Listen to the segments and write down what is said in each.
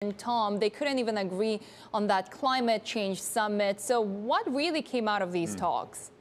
And Tom, they couldn't even agree on that climate change summit. So what really came out of these talks?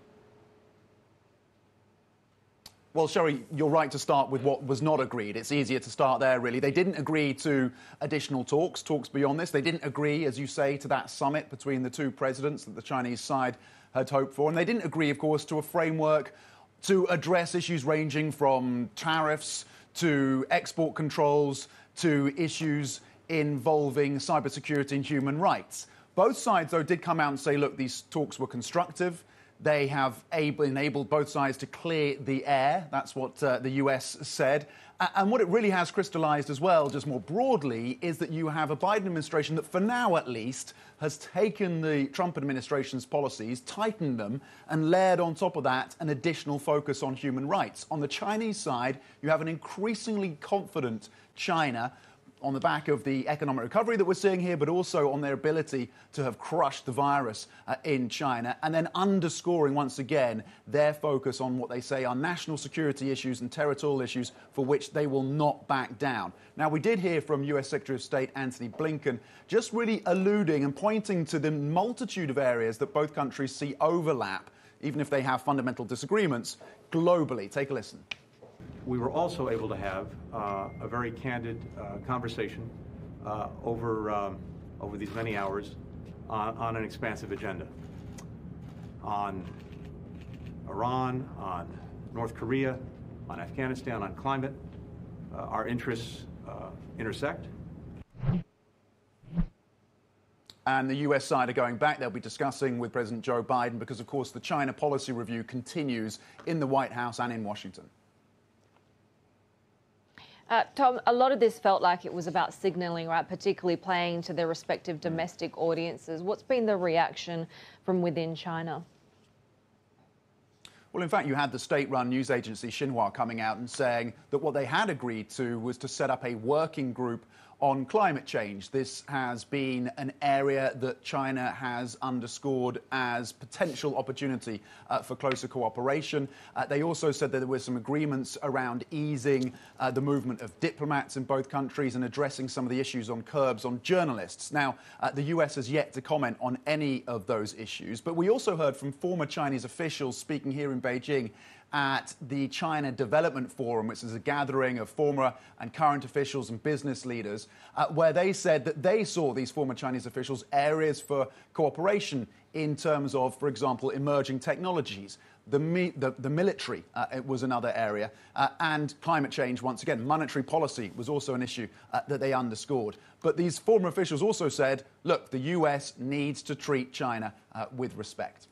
Well, Sherry, you're right to start with what was not agreed. It's easier to start there, really. They didn't agree to additional talks beyond this. They didn't agree, as you say, to that summit between the two presidents that the Chinese side had hoped for. And they didn't agree, of course, to a framework to address issues ranging from tariffs to export controls to issues involving cybersecurity and human rights. Both sides, though, did come out and say, look, these talks were constructive. They have enabled both sides to clear the air. That's what the US said. And what it really has crystallized as well, just more broadly, is that you have a Biden administration that, for now at least, has taken the Trump administration's policies, tightened them, and layered on top of that an additional focus on human rights. On the Chinese side, you have an increasingly confident China on the back of the economic recovery that we're seeing here, but also on their ability to have crushed the virus in China, and then underscoring once again their focus on what they say are national security issues and territorial issues for which they will not back down. Now, we did hear from US Secretary of State Antony Blinken just really alluding and pointing to the multitude of areas that both countries see overlap, even if they have fundamental disagreements globally. Take a listen. We were also able to have a very candid conversation over these many hours on an expansive agenda on Iran, on North Korea, on Afghanistan, on climate. Our interests intersect. And the US side are going back. They'll be discussing with President Joe Biden because, of course, the China policy review continues in the White House and in Washington. Tom, a lot of this felt like it was about signalling, right, particularly playing to their respective domestic audiences. What's been the reaction from within China? Well, in fact, you had the state-run news agency Xinhua coming out and saying that what they had agreed to was to set up a working group on climate change. This has been an area that China has underscored as potential opportunity for closer cooperation. They also said that there were some agreements around easing the movement of diplomats in both countries and addressing some of the issues on curbs on journalists. Now, the US has yet to comment on any of those issues, but we also heard from former Chinese officials speaking here in Beijing at the China Development Forum, which is a gathering of former and current officials and business leaders, where they said that they saw, these former Chinese officials, areas for cooperation in terms of, for example, emerging technologies. The military it was another area, and climate change, once again. Monetary policy was also an issue that they underscored. But these former officials also said, look, the US needs to treat China with respect.